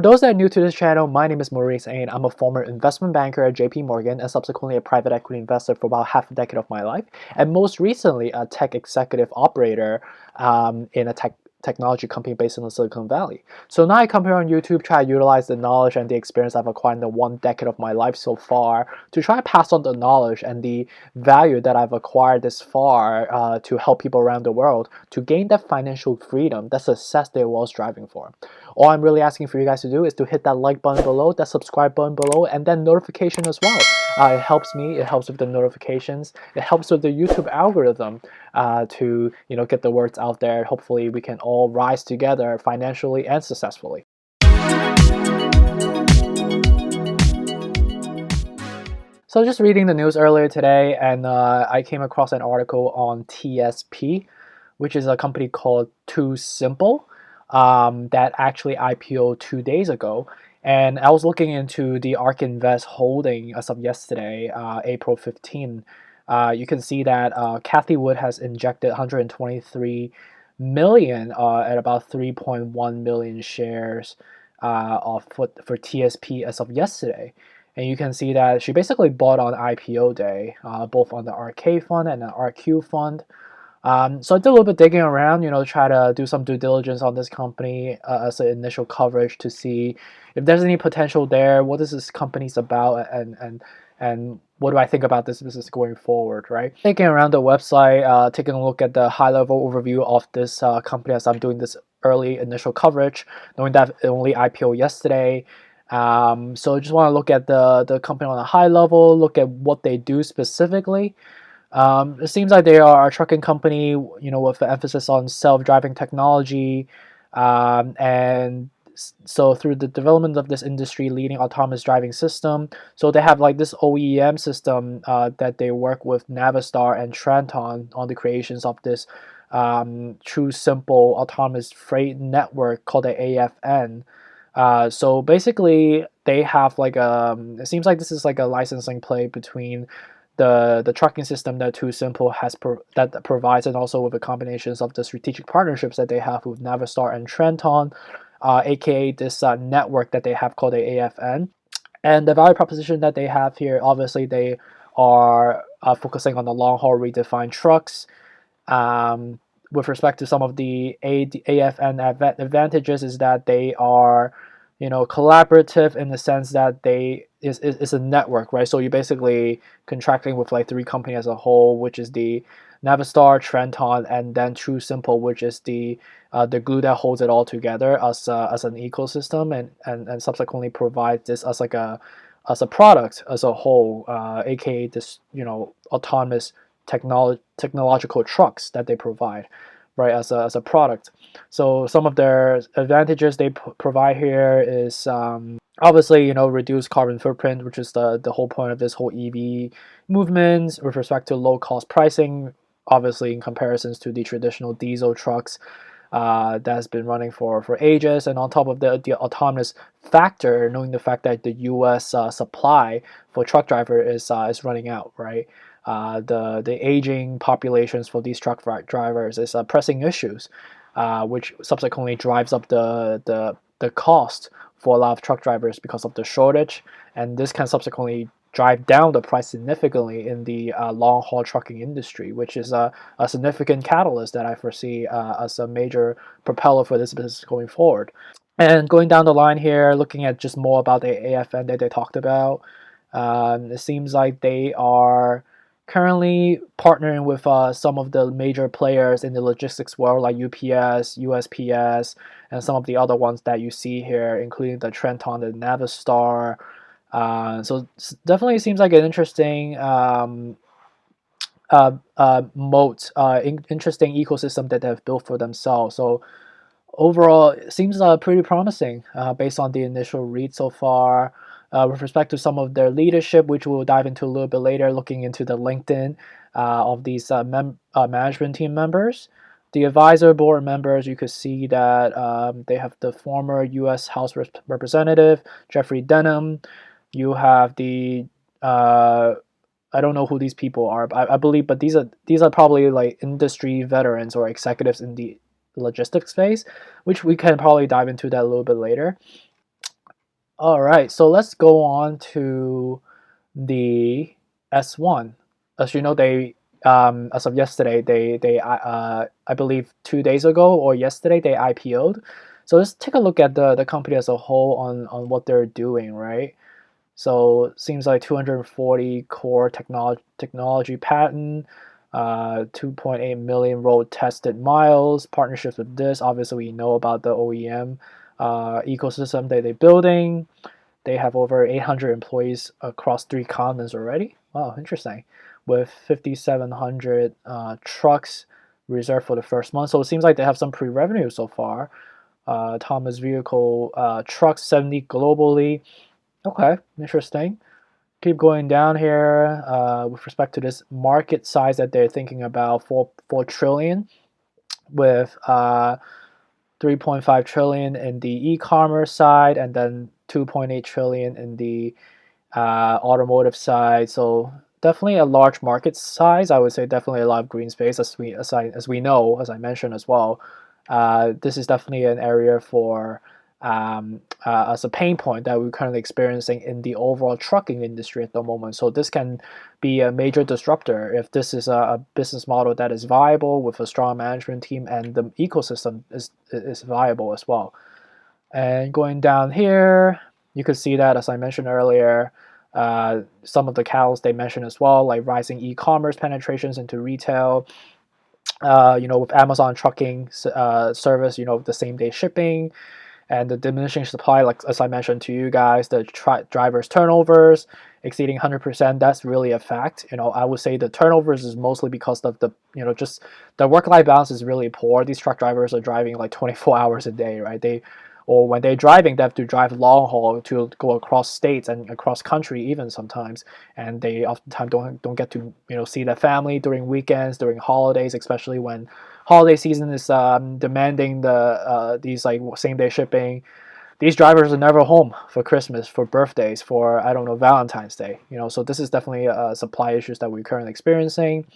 For those that are new to this channel, my name is Maurice and I'm a former investment banker at JP Morgan and subsequently a private equity investor for about half a decade of my life, and most recently a tech executive operator in a technology company based in the Silicon Valley. So now I come here on YouTube, try to utilize the knowledge and the experience I've acquired in the 1 decade of my life so far to try to pass on the knowledge and the value that I've acquired this far to help people around the world to gain that financial freedom, that success they were all striving for. All I'm really asking for you guys to do is to hit that like button below, that subscribe button below, and then notification as well. It helps me, it helps with the notifications, it helps with the YouTube algorithm to get the words out there. Hopefully we can all rise together financially and successfully. So just reading the news earlier today, and I came across an article on TSP, which is a company called Tusimple that actually IPO'd 2 days ago. And I was looking into the ARK Invest holding as of yesterday, April 15. You can see that Cathie Wood has injected 123 million at about 3.1 million shares for TSP as of yesterday. And you can see that she basically bought on IPO day, both on the RK fund and the RQ fund. So I did a little bit digging around, try to do some due diligence on this company as an initial coverage to see if there's any potential there, what is this company's about, and what do I think about this business going forward, right? Taking around the website, taking a look at the high-level overview of this company as I'm doing this early initial coverage, knowing that it only IPO yesterday. So I just want to look at the company on a high level, look at what they do specifically. It seems like they are a trucking company, with an emphasis on self-driving technology, and so through the development of this industry-leading autonomous driving system, so they have like this OEM system that they work with Navistar and Trenton on the creations of this Tusimple autonomous freight network called the AFN. So basically, they have like it seems like this is like a licensing play between the trucking system that Tusimple has that provides, and also with the combinations of the strategic partnerships that they have with Navistar and Trenton, aka this network that they have called the AFN. And the value proposition that they have here, obviously, they are focusing on the long haul redefined trucks. With respect to some of the AFN advantages, is that they are collaborative in the sense that they is a network, right? So you're basically contracting with like 3 companies as a whole, which is the Navistar, Trenton, and then Tusimple, which is the glue that holds it all together as an ecosystem, and subsequently provides this as like a product as a whole, aka this autonomous technological trucks that they provide, right, as a product. So some of their advantages they provide here is obviously reduce carbon footprint, which is the whole point of this whole EV movement with respect to low cost pricing, obviously in comparisons to the traditional diesel trucks that has been running for ages. And on top of the autonomous factor, knowing the fact that the US supply for truck driver is running out, right? The aging populations for these truck drivers is pressing issues, which subsequently drives up the cost for a lot of truck drivers because of the shortage, and this can subsequently drive down the price significantly in the long haul trucking industry, which is a significant catalyst that I foresee as a major propeller for this business going forward. And going down the line here, looking at just more about the AFN that they talked about, it seems like they are currently partnering with some of the major players in the logistics world, like UPS, USPS, and some of the other ones that you see here, including the Trenton, the Navistar. So definitely seems like an interesting moat, interesting ecosystem that they've built for themselves. So overall, it seems pretty promising based on the initial read so far. With respect to some of their leadership, which we'll dive into a little bit later, looking into the LinkedIn of these management team members. The advisor board members, you could see that they have the former U.S. House Representative Jeffrey Denham. You have the I don't know who these people are, but I believe, but these are probably like industry veterans or executives in the logistics space, which we can probably dive into that a little bit later. All right, so let's go on to the S1. As you know, they as of yesterday, I believe 2 days ago or yesterday they IPO'd. So let's take a look at the company as a whole on what they're doing, right? So it seems like 240 core technology patent, 2.8 million road tested miles, partnerships with this. Obviously, we know about the OEM ecosystem that they're building. They have over 800 employees across 3 continents already. Wow, interesting. With 5,700 trucks reserved for the first month. So it seems like they have some pre-revenue so far. Autonomous vehicle trucks 70 globally. Okay, interesting. Keep going down here with respect to this market size that they're thinking about, 4 trillion with 3.5 trillion in the e-commerce side and then 2.8 trillion in the automotive side. So definitely a large market size. I would say definitely a lot of green space as we know, as I mentioned as well. This is definitely an area for as a pain point that we're currently experiencing in the overall trucking industry at the moment. So this can be a major disruptor if this is a business model that is viable with a strong management team and the ecosystem is viable as well. And going down here, you could see that, as I mentioned earlier, some of the catalysts they mentioned as well, like rising e-commerce penetrations into retail, with Amazon trucking service, the same day shipping, and the diminishing supply, like as I mentioned to you guys, the drivers turnovers exceeding 100%. That's really a fact. I would say the turnovers is mostly because of just the work-life balance is really poor. These truck drivers are driving like 24 hours a day, right? Or when they're driving, they have to drive long haul to go across states and across country even sometimes, and they oftentimes don't get to see their family during weekends, during holidays, especially when holiday season is demanding these like same day shipping. These drivers are never home for Christmas, for birthdays, for I don't know Valentine's Day. So this is definitely supply issues that we're currently experiencing.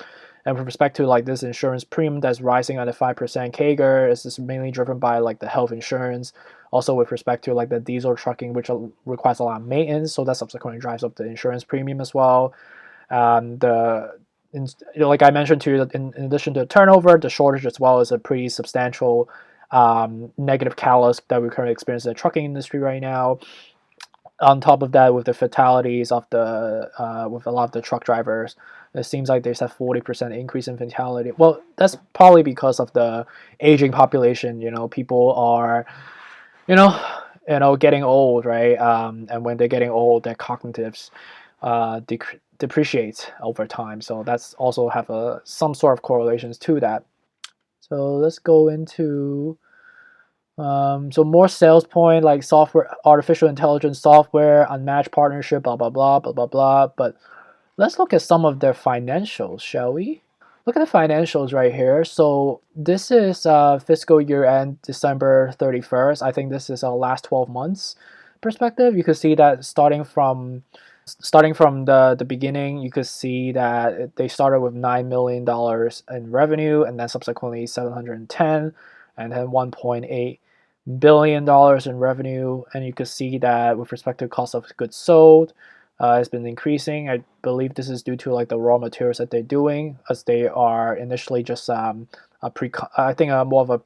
And with respect to like this insurance premium that's rising at a 5% CAGR, is this mainly driven by like the health insurance. Also with respect to like the diesel trucking, which requires a lot of maintenance, so that subsequently drives up the insurance premium as well. The like I mentioned to you, in addition to the turnover, the shortage as well is a pretty substantial negative catalyst that we currently experience in the trucking industry right now. On top of that, with the fatalities of the with a lot of the truck drivers, it seems like there's a 40% increase in fatality. Well, that's probably because of the aging population. People are you know getting old, right? And when they're getting old, their cognitives depreciate over time. So that's also have some sort of correlations to that. So let's go into so more sales point like software, artificial intelligence software, unmatched partnership, blah blah blah blah blah blah. But let's look at some of their financials, shall we? Look at the financials right here. So this is fiscal year end December 31st. I think this is our last 12 months perspective. You could see that starting from the beginning, you could see that they started with $9 million in revenue, and then subsequently 710, and then 1.8 billion dollars in revenue. And you could see that with respect to cost of goods sold, has been increasing. I believe this is due to like the raw materials that they're doing, as they are initially just more of a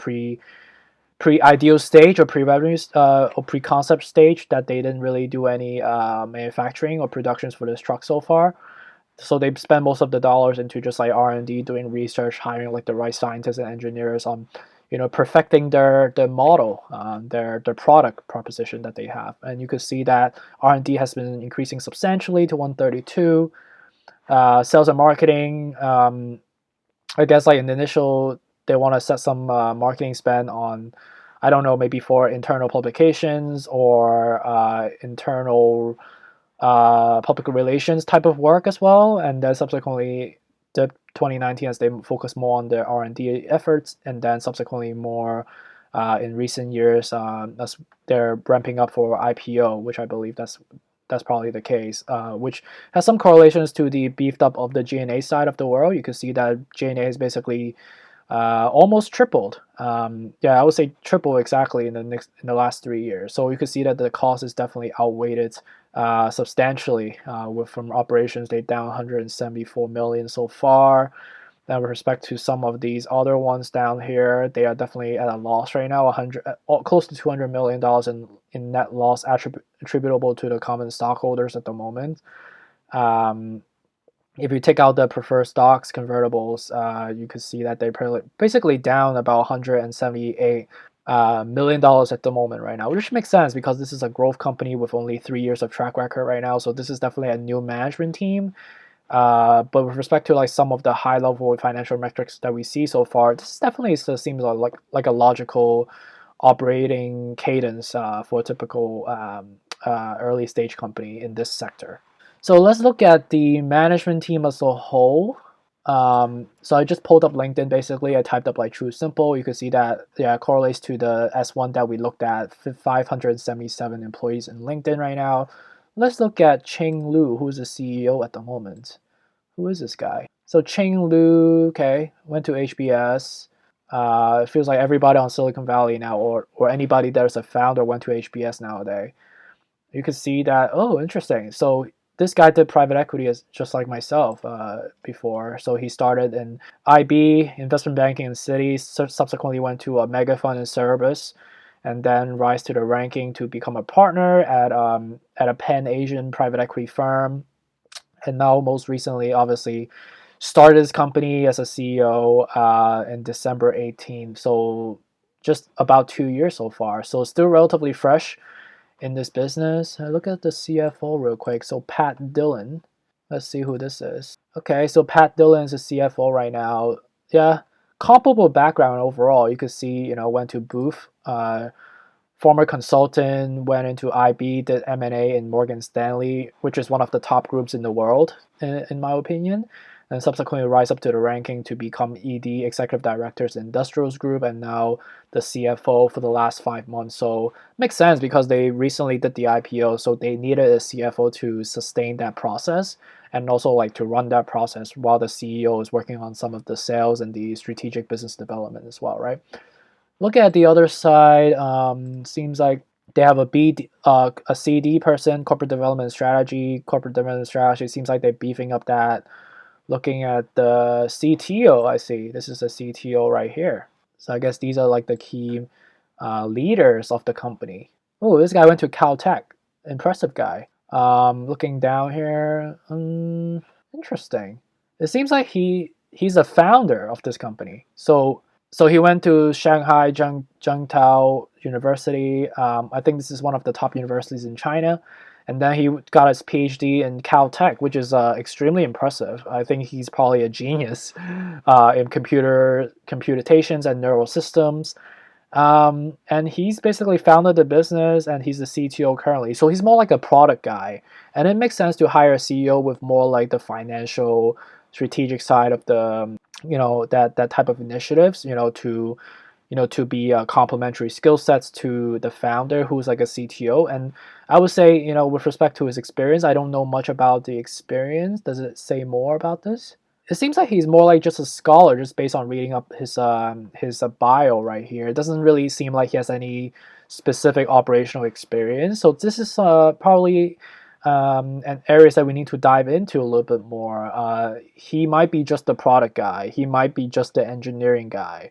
pre-ideal stage or pre-revenue or pre-concept stage, that they didn't really do any manufacturing or productions for this truck so far. So they spend most of the dollars into just like R&D, doing research, hiring like the right scientists and engineers on perfecting their model, their product proposition that they have. And you could see that R&D has been increasing substantially to 132. Sales and marketing, I guess like in the initial, they want to set some marketing spend on, I don't know, maybe for internal publications or internal public relations type of work as well. And then subsequently, the 2019, as they focus more on their R&D efforts, and then subsequently more in recent years as they're ramping up for IPO, which I believe that's probably the case, which has some correlations to the beefed up of the G&A side of the world. You can see that G&A is basically almost tripled. Yeah, I would say triple exactly in the last 3 years. So you could see that the cost is definitely outweighed substantially. With from operations, they down 174 million so far. Then with respect to some of these other ones down here, they are definitely at a loss right now. Close to $200 million in net loss attributable to the common stockholders at the moment. Um, if you take out the preferred stocks, convertibles, you could see that they're basically down about $178 million at the moment right now, which makes sense because this is a growth company with only 3 years of track record right now. So this is definitely a new management team. But with respect to like some of the high level financial metrics that we see so far, this definitely still seems like a logical operating cadence for a typical early stage company in this sector. So let's look at the management team as a whole. So I just pulled up LinkedIn. Basically, I typed up like Tusimple. You can see that yeah, it correlates to the S1 that we looked at. 577 employees in LinkedIn right now. Let's look at Cheng Lu, who's the CEO at the moment. Who is this guy? So Cheng Lu, okay, went to HBS. It feels like everybody on Silicon Valley now, or anybody that's a founder went to HBS nowadays. You can see that, oh, interesting. So this guy did private equity as just like myself before. So he started in IB, investment banking in Citi, subsequently went to a mega fund in Cerebus, and then rise to the ranking to become a partner at a Pan Asian private equity firm. And now most recently, obviously, started his company as a CEO in December 18. So just about 2 years so far. So still relatively fresh in this business. Look at the CFO real quick. So Pat Dillon. Let's see who this is. Okay, so Pat Dillon is the CFO right now. Yeah, comparable background overall. You could see, went to Booth, former consultant, went into IB, did M&A in Morgan Stanley, which is one of the top groups in the world, in my opinion, and subsequently rise up to the ranking to become ED, Executive Directors Industrials Group, and now the CFO for the last 5 months. So makes sense because they recently did the IPO, so they needed a CFO to sustain that process and also like to run that process while the CEO is working on some of the sales and the strategic business development as well, right? Looking at the other side, seems like they have a CD person, corporate development strategy. Corporate development strategy seems like they're beefing up that. Looking at the CTO, I see this is a CTO right here. So I guess these are like the key leaders of the company. Oh, this guy went to Caltech. Impressive guy. Looking down here, interesting. It seems like he's a founder of this company. So he went to Shanghai Zhengtao University. I think this is one of the top universities in China. And then he got his PhD in Caltech, which is extremely impressive. I think he's probably a genius in computations and neural systems. And he's basically founded the business and he's the CTO currently. So he's more like a product guy. And it makes sense to hire a CEO with more like the financial strategic side of the that type of initiatives, to be complementary skill sets to the founder who's like a CTO. And I would say, with respect to his experience, I don't know much about the experience. Does it say more about this? It seems like he's more like just a scholar, just based on reading up his bio right here. It doesn't really seem like he has any specific operational experience. So this is probably an areas that we need to dive into a little bit more. He might be just the product guy. He might be just the engineering guy.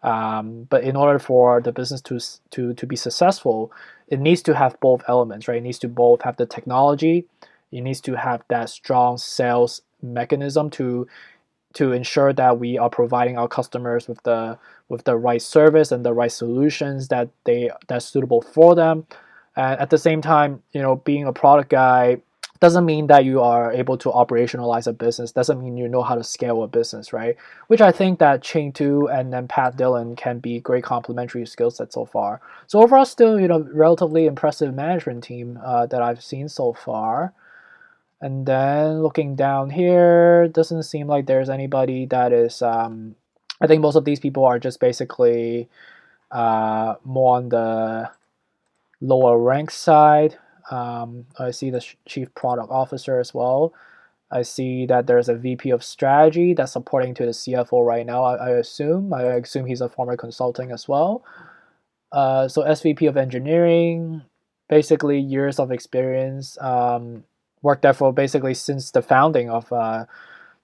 But in order for the business to be successful, it needs to have both elements, right? It needs to both have the technology. It needs to have that strong sales mechanism to ensure that we are providing our customers with the right service and the right solutions that's suitable for them. And at the same time, being a product guy doesn't mean that you are able to operationalize a business. Doesn't mean you know how to scale a business, right? Which I think that Ching Tu and then Pat Dillon can be great complementary skill sets so far. So overall, still relatively impressive management team that I've seen so far. And then looking down here, doesn't seem like there's anybody that is. I think most of these people are just basically more on the lower rank side. I see the chief product officer as well. I see that there's a VP of strategy that's supporting to the CFO right now. I assume. I assume he's a former consulting as well. So SVP of engineering, basically years of experience. Worked there for basically since the founding of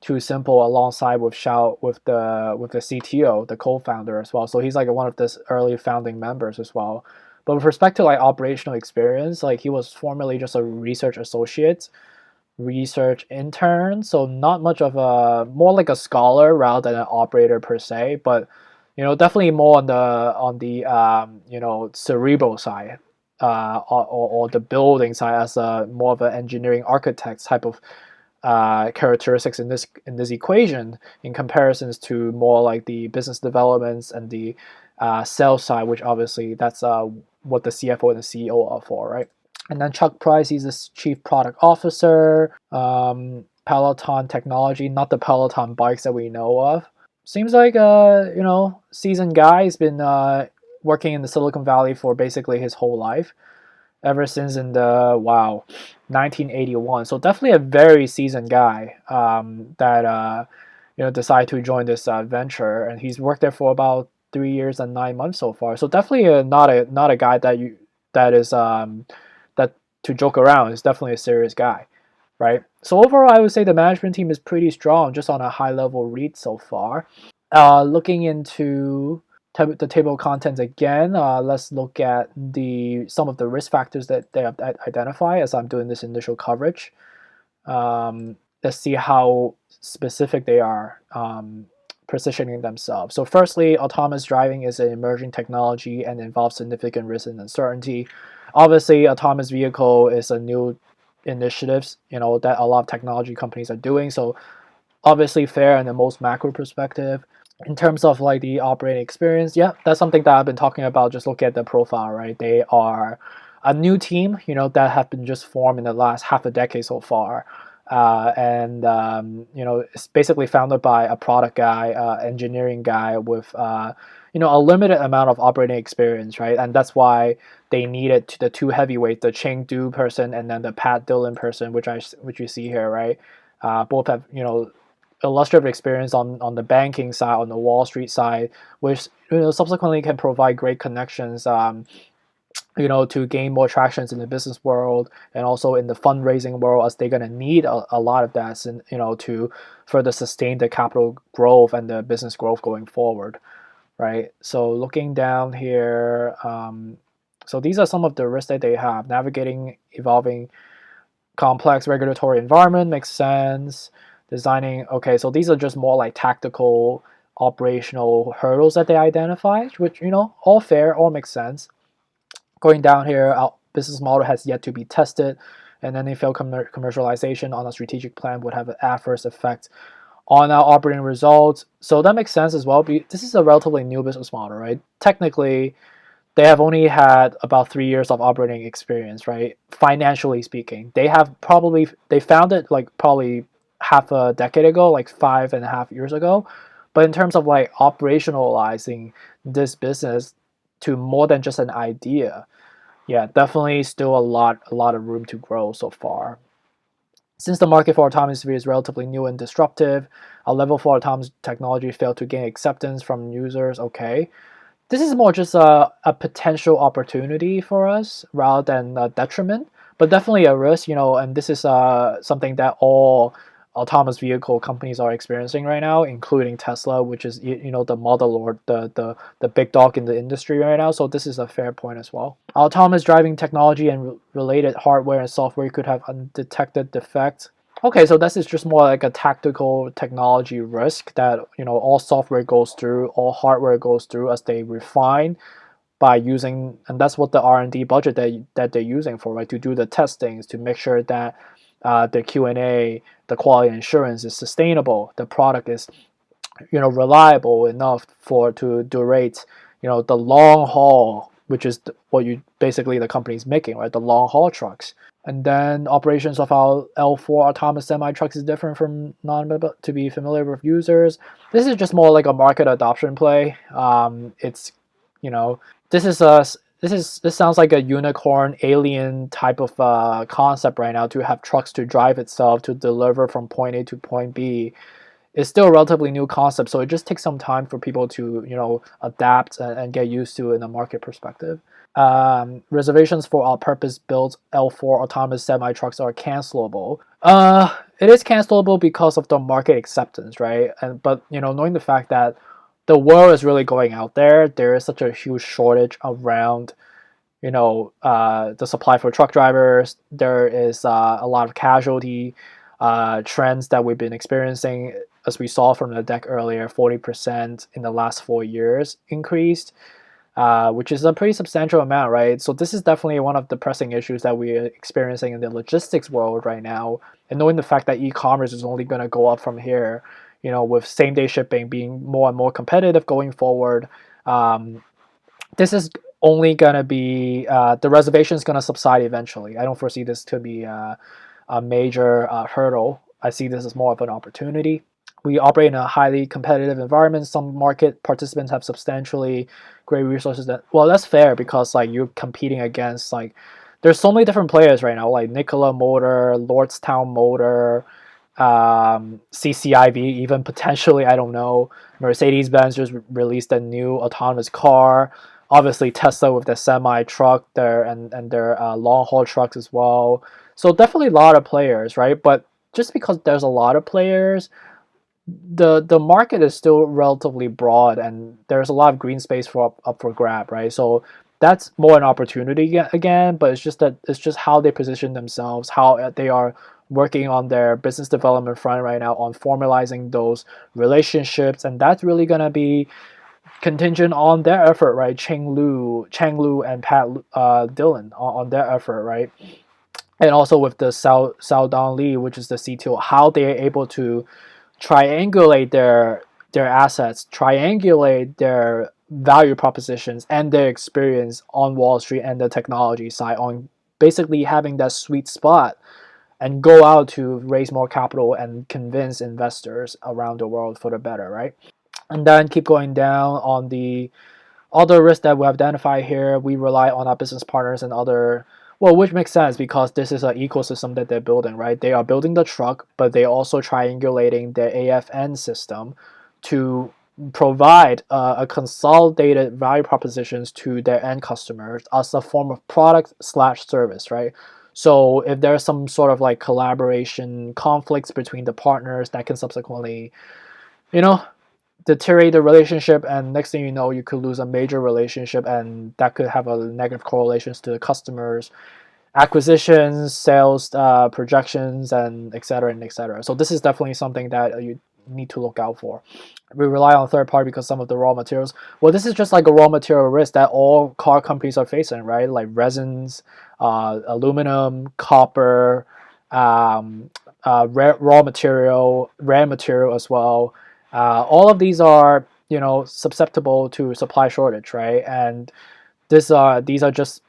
Tusimple, alongside with Xiao, with the CTO, the co-founder as well. So he's like one of the early founding members as well. But with respect to like operational experience, like he was formerly just a research associate, research intern, so not much of a, more like a scholar rather than an operator per se, but definitely more on the cerebral side, or the building side, as a more of an engineering architect type of characteristics in this equation, in comparisons to more like the business developments and the sales side, which obviously that's what the CFO and the CEO are for, right? And then Chuck Price, he's the chief product officer. Peloton Technology, not the Peloton bikes that we know of. Seems like seasoned guy. He's been working in the Silicon Valley for basically his whole life, ever since in the 1981. So definitely a very seasoned guy, that decided to join this venture, and he's worked there for about 3 years and 9 months so far. So definitely not a guy that is that to joke around. Is definitely a serious guy, right? So overall, I would say the management team is pretty strong, just on a high level read so far. Looking into the table of contents again, let's look at some of the risk factors that they have identified as I'm doing this initial coverage. Let's see how specific they are, positioning themselves. So firstly, autonomous driving is an emerging technology and involves significant risk and uncertainty. Obviously, autonomous vehicle is a new initiatives, that a lot of technology companies are doing. So obviously fair in the most macro perspective. In terms of like the operating experience, yeah, that's something that I've been talking about. Just look at the profile, right? They are a new team, that have been just formed in the last half a decade so far. And it's basically founded by a product guy, engineering guy with a limited amount of operating experience, right? And that's why they needed the two heavyweights, the Cheng Du person and then the Pat Dillon person, which you see here, right? Both have illustrative experience on the banking side, on the Wall Street side, which subsequently can provide great connections, to gain more tractions in the business world and also in the fundraising world, as they're going to need a lot of that, and to further sustain the capital growth and the business growth going forward, right? So looking down here, so these are some of the risks that they have. Navigating evolving complex regulatory environment makes sense. Designing, okay, so these are just more like tactical operational hurdles that they identify, which all fair, all makes sense. Going down here, our business model has yet to be tested, and any failed commercialization on a strategic plan would have an adverse effect on our operating results. So that makes sense as well. This is a relatively new business model, right? Technically, they have only had about 3 years of operating experience, right? Financially speaking, they founded like probably half a decade ago, like 5.5 years ago. But in terms of like operationalizing this business to more than just an idea, yeah, definitely still a lot of room to grow so far. Since the market for autonomous vehicles is relatively new and disruptive, our level 4 autonomous technology failed to gain acceptance from users. Okay, this is more just a potential opportunity for us rather than a detriment, but definitely a risk, and this is something that all autonomous vehicle companies are experiencing right now, including Tesla, which is the model or the big dog in the industry right now. So this is a fair point as well. Autonomous driving technology and related hardware and software could have undetected defects. Okay, so this is just more like a tactical technology risk that all software goes through, all hardware goes through as they refine by using, and that's what the R&D budget that they're using for, right? To do the testings, to make sure that the Q&A, the quality assurance is sustainable, the product is reliable enough to durate the long haul, which is what you basically the company's making, right? The long haul trucks. And then operations of our L4 autonomous semi-trucks is different from to be familiar with users. This is just more like a market adoption play. It's, this is this sounds like a unicorn alien type of concept right now, to have trucks to drive itself to deliver from point A to point B. It's still a relatively new concept, so it just takes some time for people to adapt and get used to it in a market perspective. Reservations for all purpose built L4 autonomous semi trucks are cancelable. It is cancelable because of the market acceptance, right? And but knowing the fact that the world is really going out there, there is such a huge shortage around the supply for truck drivers. There is a lot of casualty trends that we've been experiencing, as we saw from the deck earlier. 40% in the last 4 years increased, which is a pretty substantial amount, right? So this is definitely one of the pressing issues that we're experiencing in the logistics world right now. And knowing the fact that e-commerce is only going to go up from here, with same-day shipping being more and more competitive going forward, this is only going to be the reservation is going to subside eventually. I don't foresee this to be a major hurdle. I see this as more of an opportunity. We operate in a highly competitive environment. Some market participants have substantially great resources. Well, that's fair, because like you're competing against, like, there's so many different players right now, like Nikola Motor, Lordstown Motor, CCIV, even potentially, I don't know. Mercedes-Benz just released a new autonomous car. Obviously, Tesla with the semi truck there, and their long haul trucks as well. So definitely a lot of players, right? But just because there's a lot of players, the market is still relatively broad, and there's a lot of green space for up for grab, right? So that's more an opportunity again, but it's just how they position themselves, how they are working on their business development front right now on formalizing those relationships, and that's really gonna be contingent on their effort, right? Chang Lu and Pat Dillon on their effort, right? And also with the Sao Don Lee, which is the CTO, how they are able to triangulate their assets, triangulate their value propositions and their experience on Wall Street and the technology side, on basically having that sweet spot, and go out to raise more capital and convince investors around the world for the better, right? And then keep going down on the other risks that we identify here. We rely on our business partners and other, well, which makes sense because this is an ecosystem that they're building, right? They are building the truck, but they're also triangulating their AFN system to provide a consolidated value propositions to their end customers as a form of product slash service, right? So if there's some sort of like collaboration conflicts between the partners, that can subsequently, you know, deteriorate the relationship, and next thing you know, you could lose a major relationship, and that could have a negative correlations to the customers acquisitions, sales projections, and etc and etc. So this is definitely something that you need to look out for. We rely on third party because some of the raw materials, well, this is just like a raw material risk that all car companies are facing, right? Like resins, aluminum, copper, raw material, rare material as well. All of these are susceptible to supply shortage, right? And these are just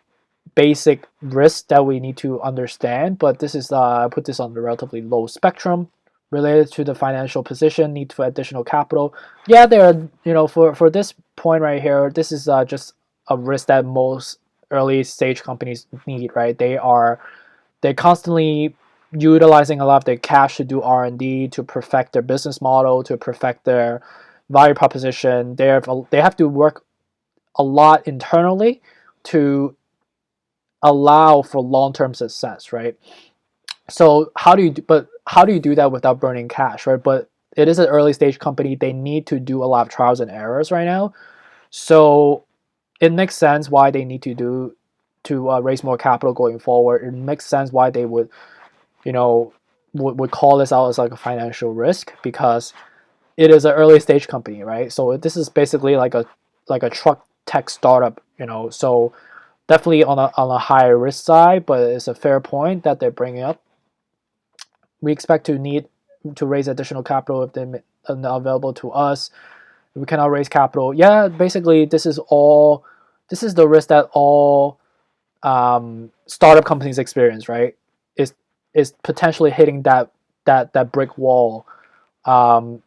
basic risks that we need to understand, but this is put this on the relatively low spectrum. Related to the financial position, need for additional capital. Yeah, there are, for this point right here, this is just a risk that most early stage companies need, right? They're constantly utilizing a lot of their cash to do R&D, to perfect their business model, to perfect their value proposition. They have to work a lot internally to allow for long-term success, right? So how do you do that without burning cash, right? But it is an early stage company. They need to do a lot of trials and errors right now. So it makes sense why they need to raise more capital going forward. It makes sense why they would would call this out as like a financial risk, because it is an early stage company, right? So this is basically like a truck tech startup, so definitely on a higher risk side, but it's a fair point that they're bringing up. We expect to need to raise additional capital if they're available to us. We cannot raise capital. Yeah, basically this is the risk that all startup companies experience, right? Is potentially hitting that brick wall, on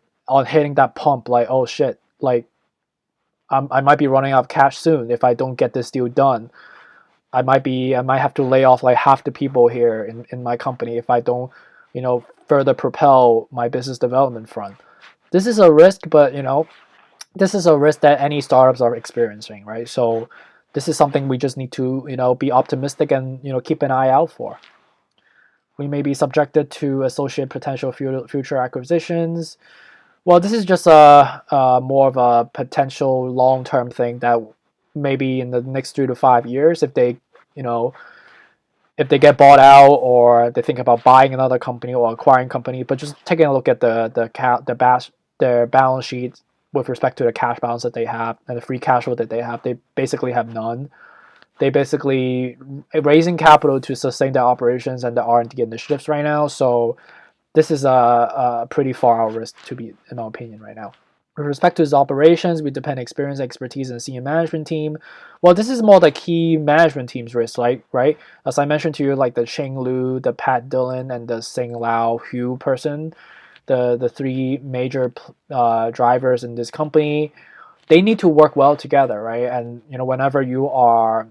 hitting that pump, like, oh shit, like I might be running out of cash soon if I don't get this deal done. I might have to lay off like half the people here in my company if I don't, further propel my business development front. This is a risk, but this is a risk that any startups are experiencing, right? So this is something we just need to, be optimistic and, keep an eye out for. We may be subjected to associate potential future acquisitions. Well, this is just a more of a potential long-term thing that maybe in the next 3 to 5 years, you know, if they get bought out or they think about buying another company or acquiring company, but just taking a look at their balance sheet with respect to the cash balance that they have and the free cash flow that they basically have none. They basically raising capital to sustain their operations and the R&D initiatives right now. So this is a pretty far out risk to be, in my opinion, right now. With respect to his operations, we depend experience, expertise, and senior management team. Well, this is more the key management team's risk, right? As I mentioned to you, like the Cheng Lu, the Pat Dillon, and the Sing Lao Hu person, the three major drivers in this company, they need to work well together, right? And whenever you are,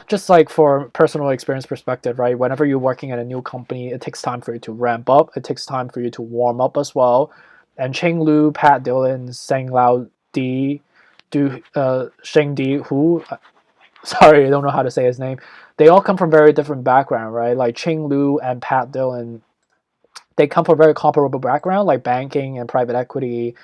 just like for personal experience perspective, right? Whenever you're working at a new company, it takes time for you to ramp up. It takes time for you to warm up as well. And Cheng Lu, Pat Dillon, Seng Lao Di, Sheng Di Hu, sorry, I don't know how to say his name. They all come from very different background, right? Like Cheng Lu and Pat Dillon, they come from very comparable background, like banking and private equity,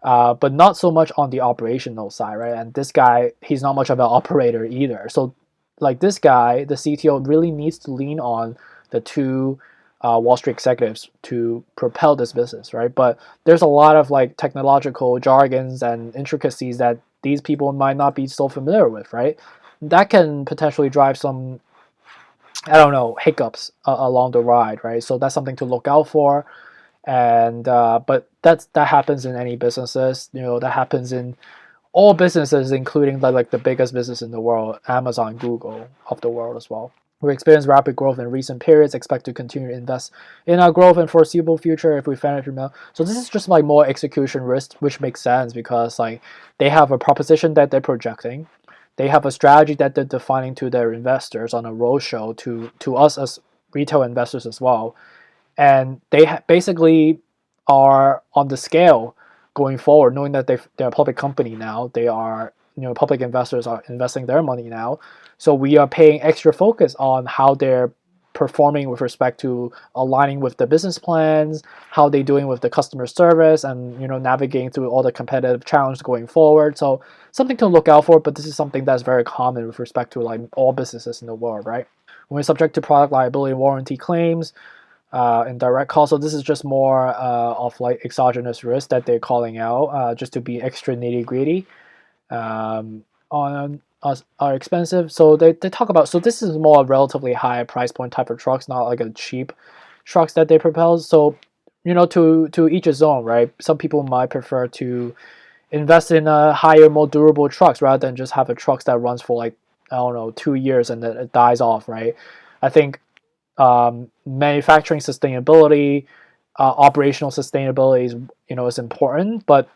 but not so much on the operational side, right? And this guy, he's not much of an operator either. So, like this guy, the CTO really needs to lean on the two Wall Street executives to propel this business, right? But there's a lot of like technological jargons and intricacies that these people might not be so familiar with, right? That can potentially drive some, I don't know, hiccups along the ride, right? So that's something to look out for. And but that happens in any businesses. That happens in all businesses, including like the biggest business in the world, Amazon, Google of the world as well. We experienced rapid growth in recent periods, expect to continue to invest in our growth and foreseeable future if we finish remote. So this is just like more execution risk, which makes sense because like they have a proposition that they're projecting. They have a strategy that they're defining to their investors on a roadshow to us as retail investors as well. And they basically are on the scale going forward, knowing that they're a public company now. They are, public investors are investing their money now. So we are paying extra focus on how they're performing with respect to aligning with the business plans, how they're doing with the customer service, and navigating through all the competitive challenges going forward. So something to look out for, but this is something that's very common with respect to like all businesses in the world, right? When we're subject to product liability and warranty claims, in direct call. So this is just more of like exogenous risk that they're calling out, just to be extra nitty gritty. On us are expensive. So they talk about. So this is more a relatively high price point type of trucks, not like a cheap trucks that they propose. So to each his own, right? Some people might prefer to invest in higher, more durable trucks rather than just have a trucks that runs for like, I don't know, 2 years and then it dies off, right? I think manufacturing sustainability, operational sustainability is important. But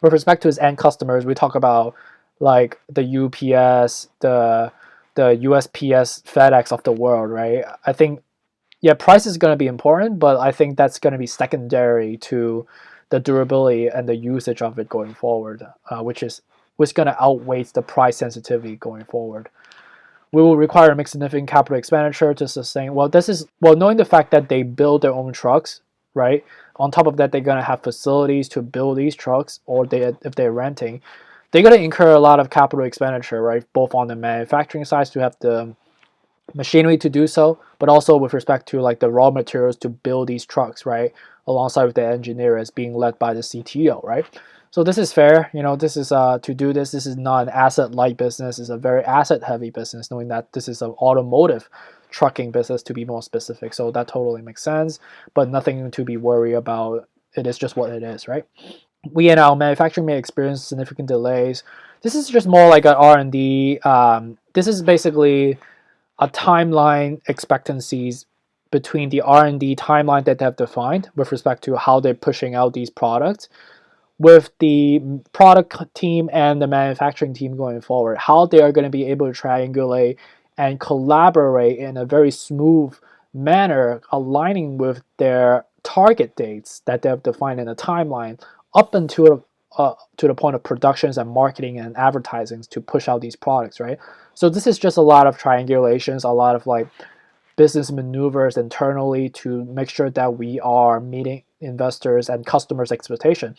with respect to his end customers, we talk about like the UPS, the USPS, FedEx of the world, right? I think yeah, price is going to be important, but I think that's going to be secondary to the durability and the usage of it going forward, which going to outweigh the price sensitivity going forward. We will require to make significant capital expenditure to sustain. Knowing the fact that they build their own trucks, right? On top of that, they're gonna have facilities to build these trucks, or if they're renting, they're gonna incur a lot of capital expenditure, right? Both on the manufacturing side to have the machinery to do so, but also with respect to like the raw materials to build these trucks, right? Alongside with the engineers being led by the CTO, right? So this is fair. This is to do this. This is not an asset-light business. It's a very asset-heavy business, knowing that this is an automotive trucking business to be more specific. So that totally makes sense, but nothing to be worried about. It is just what it is, right? We in our manufacturing may experience significant delays. This is just more like an R&D. This is basically a timeline expectancies between the R&D timeline that they have defined with respect to how they're pushing out these products, with the product team and the manufacturing team going forward, how they are going to be able to triangulate and collaborate in a very smooth manner, aligning with their target dates that they have defined in a timeline up until to the point of productions and marketing and advertising to push out these products, right? So this is just a lot of triangulations, a lot of like business maneuvers internally to make sure that we are meeting investors and customers' expectation.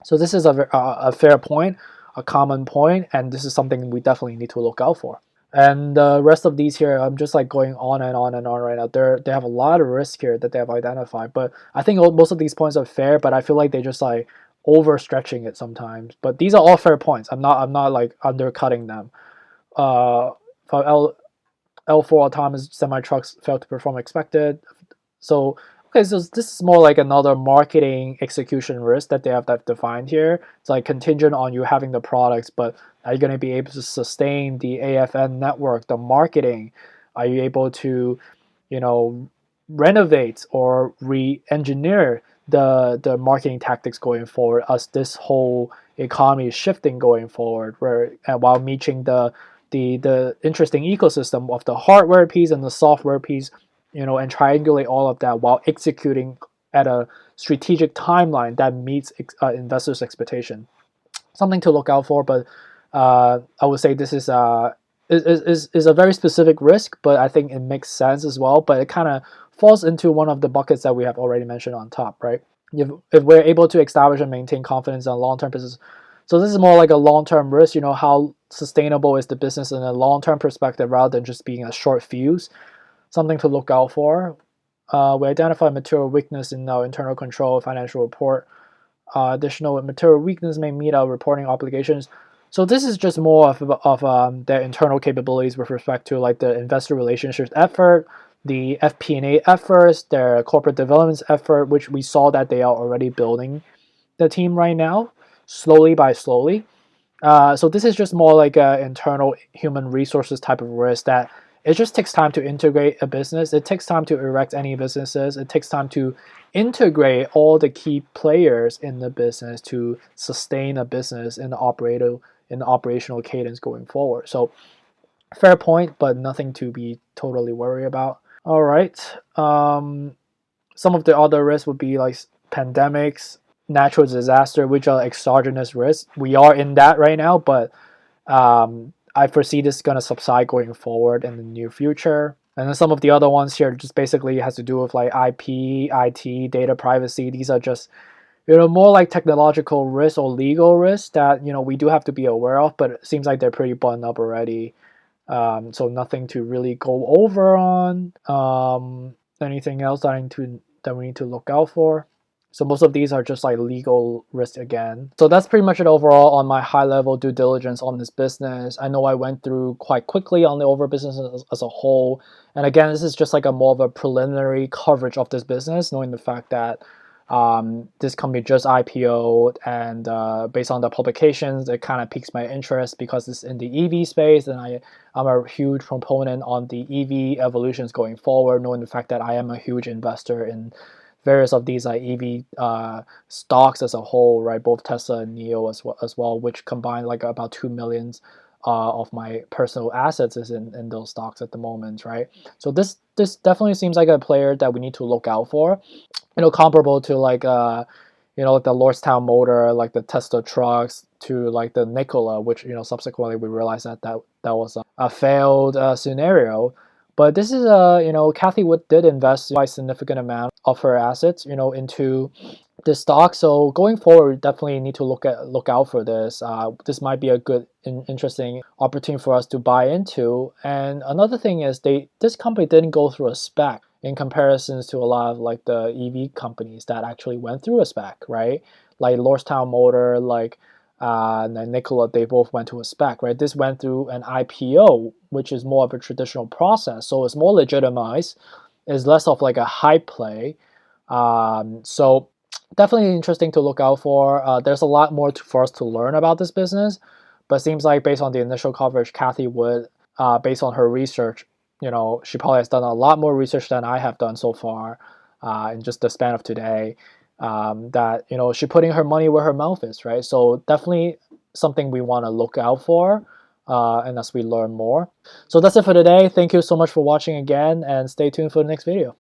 So this is a fair point, a common point, and this is something we definitely need to look out for. And the rest of these here, I'm just like going on and on and on right now. They have a lot of risk here that they have identified, but I think most of these points are fair. But I feel like they just like overstretching it sometimes. But these are all fair points. I'm not like undercutting them. For L4 autonomous semi trucks failed to perform expected. So okay, so this is more like another marketing execution risk that they have that defined here. It's like contingent on you having the products, but are you going to be able to sustain the AFN network, the marketing? Are you able to, you know, renovate or re-engineer the marketing tactics going forward as this whole economy is shifting going forward, where while meeting the interesting ecosystem of the hardware piece and the software piece, and triangulate all of that while executing at a strategic timeline that meets investors' expectation. Something to look out for, but I would say this is a very specific risk, but I think it makes sense as well. But it kind of falls into one of the buckets that we have already mentioned on top, right? If we're able to establish and maintain confidence in a long-term business, so this is more like a long-term risk. How sustainable is the business in a long-term perspective rather than just being a short fuse. Something to look out for. We identify material weakness in our internal control financial report. Additional material weakness may meet our reporting obligations. So this is just more of their internal capabilities with respect to like the investor relationships effort, the FP&A efforts, their corporate development effort, which we saw that they are already building the team right now, slowly by slowly. So this is just more like an internal human resources type of risk that it just takes time to integrate a business. It takes time to erect any businesses. It takes time to integrate all the key players in the business to sustain a business in the operational cadence going forward. So fair point, but nothing to be totally worried about. All right. Some of the other risks would be like pandemics, natural disaster, which are exogenous risks. We are in that right now, but I foresee this going to subside going forward in the near future. And then some of the other ones here just basically has to do with like IP, IT, data privacy. These are just more like technological risks or legal risks that we do have to be aware of, but it seems like they're pretty buttoned up already. So nothing to really go over on. Anything else that we need to look out for? So most of these are just like legal risk again. So that's pretty much it overall on my high level due diligence on this business. I know I went through quite quickly on the overall business as a whole. And again, this is just like a more of a preliminary coverage of this business, knowing the fact that this company just IPO'd, and based on the publications, it kind of piques my interest because it's in the EV space, and I'm a huge proponent on the EV evolutions going forward, knowing the fact that I am a huge investor in various of these like EV stocks as a whole, right? Both Tesla and NIO as well, which combine like about 2 millions of my personal assets is in those stocks at the moment, right? So this definitely seems like a player that we need to look out for. Comparable to like like the Lordstown Motor, like the Tesla trucks, to like the Nikola, which subsequently we realized that was a failed scenario. But this is Cathie Wood did invest quite a significant amount of her assets into this stock. So going forward, definitely need to look out for this. This might be a good interesting opportunity for us to buy into. And another thing is this company didn't go through a SPAC in comparisons to a lot of like the EV companies that actually went through a SPAC, right? Like Lordstown Motor, like and Nikola, they both went to a SPAC, right? This went through an IPO, which is more of a traditional process, so it's more legitimized. It's less of like a hype play. So definitely interesting to look out for. There's a lot more for us to learn about this business, but it seems like based on the initial coverage, Cathie Wood, based on her research, she probably has done a lot more research than I have done so far in just the span of today. that she's putting her money where her mouth is, right? So definitely something we want to look out for, and as we learn more. So that's it for today. Thank you so much for watching again, and stay tuned for the next video.